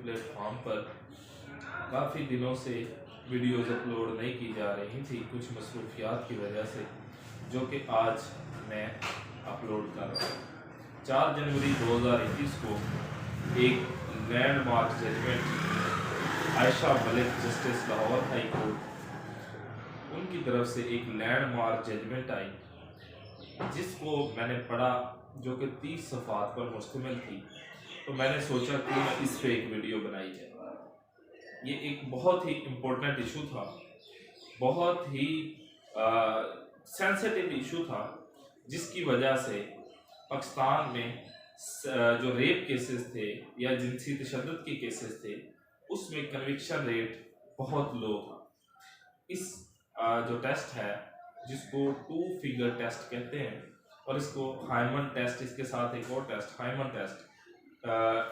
Platform पर काफ़ी दिनों से वीडियोज़ अपलोड नहीं की जा रही थी, कुछ मसरूफियात की वजह से, जो कि आज मैं अपलोड कर रहा हूँ। 4 जनवरी 2021 को एक landmark judgment Ayesha Malik justice Lahore high court उनकी तरफ से एक लैंडमार्क जजमेंट आई, जिसको मैंने पढ़ा, जो कि 30 सफ़ात पर मुश्तमिल थी। तो मैंने सोचा कि मैं इस पे एक वीडियो बनाई जाए। ये एक बहुत ही इम्पोर्टेंट इशू था, बहुत ही सेंसिटिव इशू था, जिसकी वजह से पाकिस्तान में जो रेप केसेस थे या जिनसी तशद्दुद के केसेस थे, उसमें कन्विक्शन रेट बहुत लो था। इस जो टेस्ट है, जिसको 2 फिंगर टेस्ट कहते हैं, और इसको हाइमन टेस्ट, इसके साथ एक और टेस्ट हाइमन टेस्ट,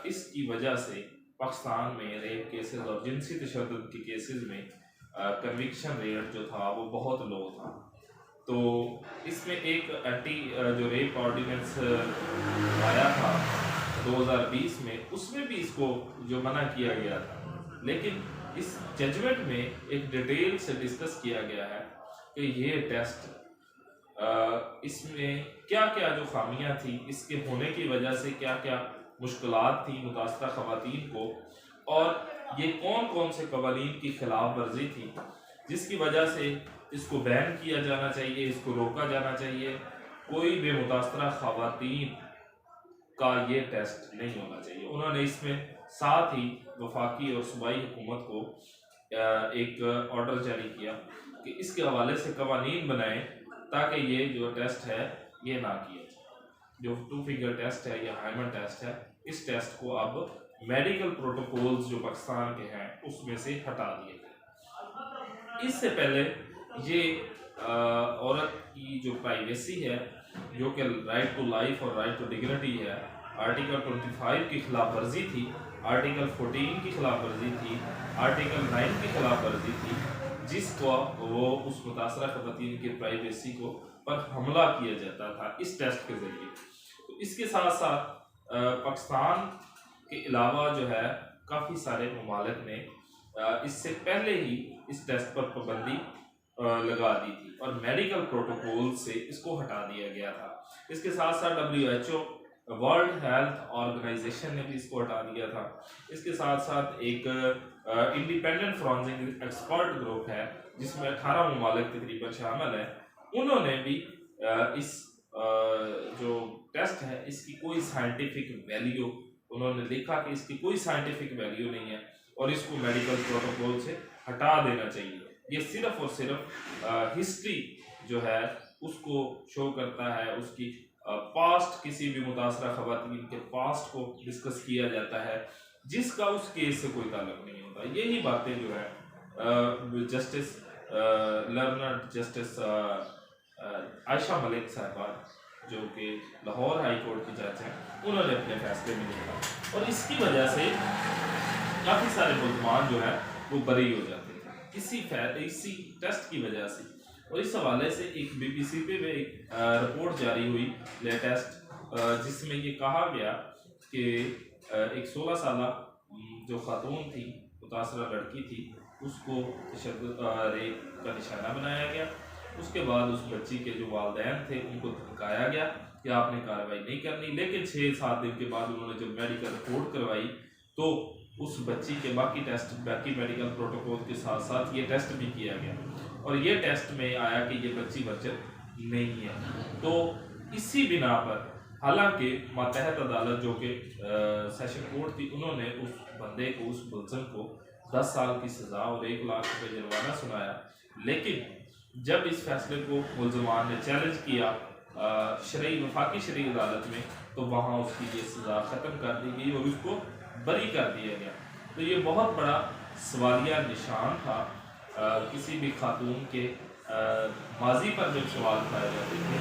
इसकी वजह से पाकिस्तान में रेप केसेस और जिनसी तशद्दुद के केसेस में कन्विक्शन रेट जो था वो बहुत लो था। तो इसमें एक एंटी जो रेप ऑर्डिनेंस आया था 2020 में, उसमें भी इसको जो मना किया गया था, लेकिन इस जजमेंट में एक डिटेल से डिस्कस किया गया है कि ये टेस्ट इसमें क्या क्या जो खामियां थी, इसके होने की वजह से क्या क्या मुश्किलात थी मुतासरा ख़वातीन को, और ये कौन कौन से कवानीन की खिलाफ वर्जी थी जिसकी वजह से इसको बैन किया जाना चाहिए, इसको रोका जाना चाहिए। कोई भी मुतासरा ख़वातीन का ये टेस्ट नहीं होना चाहिए। उन्होंने इसमें साथ ही वफाकी और सूबाई हुकूमत को एक ऑर्डर जारी किया कि इसके हवाले से कवानीन बनाएं ताकि ये जो टेस्ट है ये ना किया जाए। जो 2 फिंगर टेस्ट है या हाइमन टेस्ट है, इस टेस्ट को अब मेडिकल प्रोटोकॉल्स जो पाकिस्तान के हैं उसमें से हटा दिए गए। इससे पहले ये औरत की जो प्राइवेसी है, जो कि राइट टू लाइफ और राइट टू डिग्निटी है, आर्टिकल 25 की खिलाफ वर्जी थी, आर्टिकल 14 की खिलाफ वर्जी थी, आर्टिकल 9 की खिलाफ वर्जी थी, जिसको वो उस मुतासरा ख़वातीन की प्राइवेसी को पर हमला किया जाता था इस टेस्ट के ज़रिए। तो इसके साथ साथ पाकिस्तान के अलावा जो है काफ़ी सारे ममालिक ने इससे पहले ही इस टेस्ट पर पाबंदी लगा दी थी और मेडिकल प्रोटोकॉल से इसको हटा दिया गया था। इसके साथ साथ WHO वर्ल्ड हेल्थ ऑर्गेनाइजेशन ने भी इसको हटा दिया था। इसके साथ साथ एक इंडिपेंडेंट फॉरेंसिक एक्सपर्ट ग्रुप है जिसमें 18 ममालिक तकरीबन शामिल है, उन्होंने भी इस जो टेस्ट है इसकी कोई साइंटिफिक वैल्यू, उन्होंने लिखा कि इसकी कोई साइंटिफिक वैल्यू नहीं है और इसको मेडिकल प्रोटोकॉल से हटा देना चाहिए। ये सिर्फ और सिर्फ हिस्ट्री जो है उसको शो करता है, उसकी पास्ट, किसी भी मुतासरा ख़वातीन के पास्ट को डिस्कस किया जाता है जिसका उस केस से कोई ताल्लुक नहीं होता। यही बातें जो है justice learner justice Ayesha Malik साहबा, जो कि लाहौर हाई कोर्ट की जज हैं, उन्होंने अपने फैसले में लिखा और इसकी वजह से काफ़ी सारे मुल्ज़मान जो है वो बरी हो जाते थे इसी टेस्ट की वजह से। और इस हवाले से एक BBC पे भी एक रिपोर्ट जारी हुई लेटेस्ट, जिसमें ये कहा गया कि एक 16 साल जो खातून थी, मुतासरा लड़की थी, उसको रेप का निशाना बनाया गया। उसके बाद उस बच्ची के जो वालिदैन थे उनको धमकाया गया कि आपने कार्रवाई नहीं करनी, लेकिन 6-7 दिन के बाद उन्होंने जब मेडिकल रिपोर्ट करवाई तो उस बच्ची के बाकी मेडिकल प्रोटोकॉल के साथ साथ ये टेस्ट भी किया गया और ये टेस्ट में आया कि ये बच्ची बच्चन नहीं है। तो इसी बिना पर, हालांकि मातहत अदालत जो कि सेशन कोर्ट थी, उन्होंने उस बंदे को, उस मुलज़िम को 10 साल की सज़ा और 1 लाख रुपये जुर्माना सुनाया, लेकिन जब इस फैसले को मुलज़मान ने चैलेंज किया वफाकी शरई अदालत में, तो वहाँ उसकी ये सज़ा ख़त्म कर दी गई और उसको बरी कर दिया गया। तो ये बहुत बड़ा सवालिया निशान था। किसी भी खातून के माजी पर जब सवाल उठाए जाते थे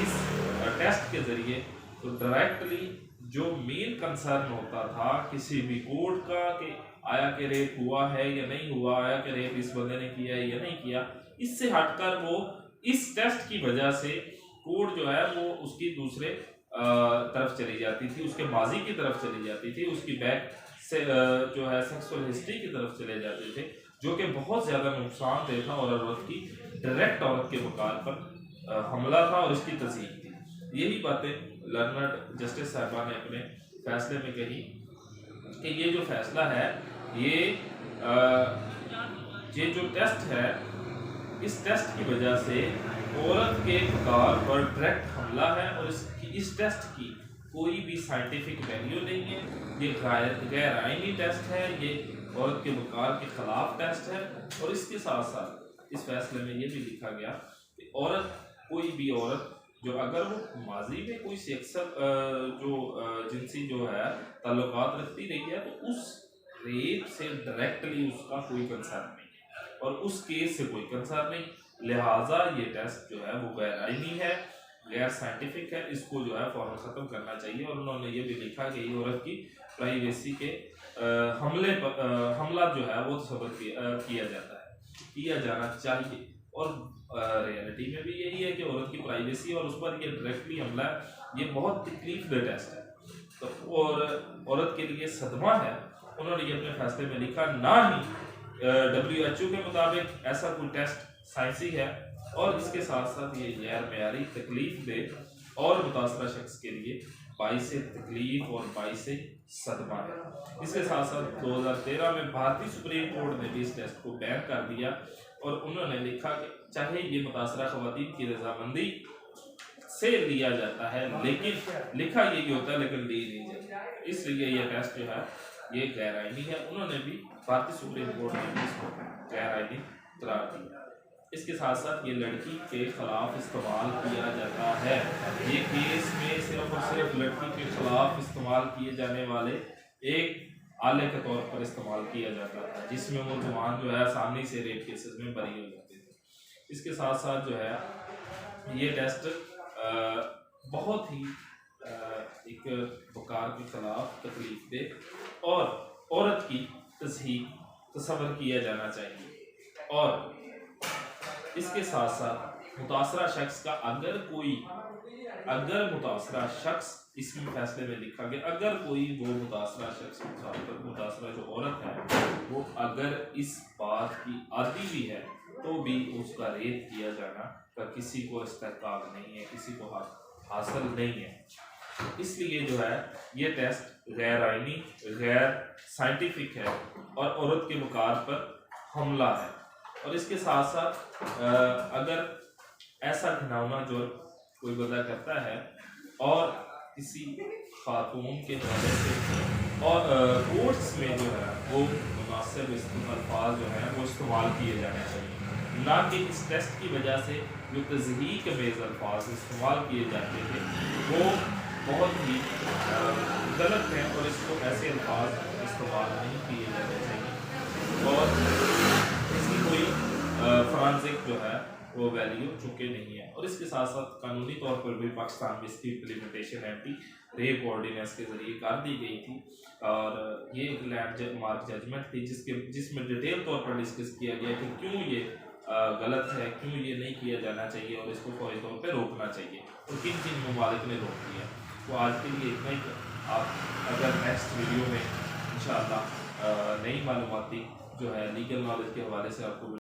इस टेस्ट के ज़रिए, तो डायरेक्टली जो मेन कंसर्न होता था किसी भी कोर्ट का कि आया कि रेप हुआ है या नहीं हुआ, आया कि रेप इस बंदे ने किया है या नहीं किया, इससे हटकर वो इस टेस्ट की वजह से कोर्ट जो है वो उसकी दूसरे तरफ चली जाती थी, उसके माजी की तरफ चली जाती थी, उसकी बैक जो है सेक्सुअल हिस्ट्री की तरफ चले जाते थे, जो कि बहुत ज़्यादा नुकसानदेह था और औरत की डायरेक्ट औरत के वकार पर हमला था और इसकी तज़हीक थी। यही बातें लर्नड जस्टिस साहिबा ने अपने फैसले में कही कि ये जो फैसला है ये जो टेस्ट है, इस टेस्ट की वजह से औरत के वकार पर डायरेक्ट हमला है और इस टेस्ट की कोई भी साइंटिफिक वैल्यू नहीं है। ये गैर आईनी टेस्ट है, ये औरत के वकार के खिलाफ टेस्ट है। और इसके साथ साथ इस फैसले में ये भी लिखा गया कि कोई भी औरत जो अगर वो माजी में कोई सेक्सुअल जिनसी जो है ताल्लुकात रखती रही है, तो उस रेप से डायरेक्टली उसका कोई कंसर्न नहीं है और उस केस से कोई कंसर्न नहीं, लिहाजा ये टेस्ट जो है वो गैर आईनी है, गैर साइंटिफिक है, इसको जो है फौरन ख़त्म करना चाहिए। और उन्होंने ये भी लिखा कि ये औरत की प्राइवेसी के हमला जो है वो तसव्वुर किया जाता है, किया जाना चाहिए। और रियलिटी में भी यही है कि औरत की प्राइवेसी और उस पर ये डायरेक्टली हमला ये बहुत तकलीफदेह टेस्ट है, तो और औरत के लिए सदमा है। उन्होंने ये अपने फैसले में लिखा, ना ही WHO के मुताबिक ऐसा कोई टेस्ट साइंसी है और इसके साथ साथ ये गैर मेयारी, तकलीफदेह और मुतासरा शख्स के लिए बाइसे तकलीफ और बाइसे सदमा है। इसके साथ साथ 2013 में भारतीय सुप्रीम कोर्ट ने भी इस टेस्ट को बैन कर दिया और उन्होंने लिखा कि चाहे ये मुतासरा खवातीन की रजामंदी से लिया जाता है, लेकिन लिखा यही होता है लेकिन ली नहीं जाती, इसलिए ये टेस्ट जो है ये गैर आईनी है। उन्होंने भी भारतीय सुप्रीम कोर्ट ने भी इसको गैर आईनी करार दिया। इसके साथ साथ ये लड़की के खिलाफ इस्तेमाल किया जाता है, ये केस में सिर्फ और सिर्फ लड़की के खिलाफ इस्तेमाल किए जाने वाले एक आले के तौर पर इस्तेमाल किया जाता था, जिसमें वो जवान जो है आसानी से रेप केसेस में बरी हो जाते थे। इसके साथ साथ जो है ये टेस्ट बहुत ही एक वकार के खिलाफ तकलीफदेह और औरत की तज़हीक तसव्वुर किया जाना चाहिए। और इसके साथ साथ मुतासरा शख्स का अगर मुतासरा शख्स, इसमें फैसले में लिखा गया, अगर कोई वो मुतासरा शख्स, मुतासरा जो औरत है वो अगर इस बात की आदी भी है तो भी उसका रेप किया जाना का किसी को इस्तेकाब नहीं है, किसी को हासिल नहीं है। इसलिए जो है ये टेस्ट गैर आईनी, गैर साइंटिफिक है और औरत के वकार पर हमला है। और इसके साथ साथ अगर ऐसा घिनौना जुर्म कोई बंदा करता है और किसी खातून के हवाले से, और कोर्ट्स में जो है वो मुनासिब अल्फाज जो है वो इस्तेमाल किए जाने चाहिए, ना कि इस टेस्ट की वजह से जो तज़हीक मेज़ अल्फाज इस्तेमाल किए जाते थे वो बहुत ही गलत हैं और इसको ऐसे अल्फाज इस्तेमाल नहीं किए जाने चाहिए और इसकी कोई फॉरेंसिक जो है वो वैल्यू चुके नहीं है। और इसके साथ साथ कानूनी तौर पर भी पाकिस्तान में इसकी इम्प्लीमेंटेशन एंटी रेप ऑर्डिनेंस के जरिए कर दी गई थी और ये एक लैंडमार्क जजमेंट थी जिसमें डिटेल तौर पर डिस्कस किया गया कि क्यों ये गलत है, क्यों ये नहीं किया जाना चाहिए और इसको फौरी तौर पर रोकना चाहिए और किन किन ममालिक ने रोक दिया। तो आज के लिए इतना ही। आप अगर नेक्स्ट वीडियो में इंशाअल्लाह नई मालूमाती जो है लीगल नॉलेज के हवाले से आपको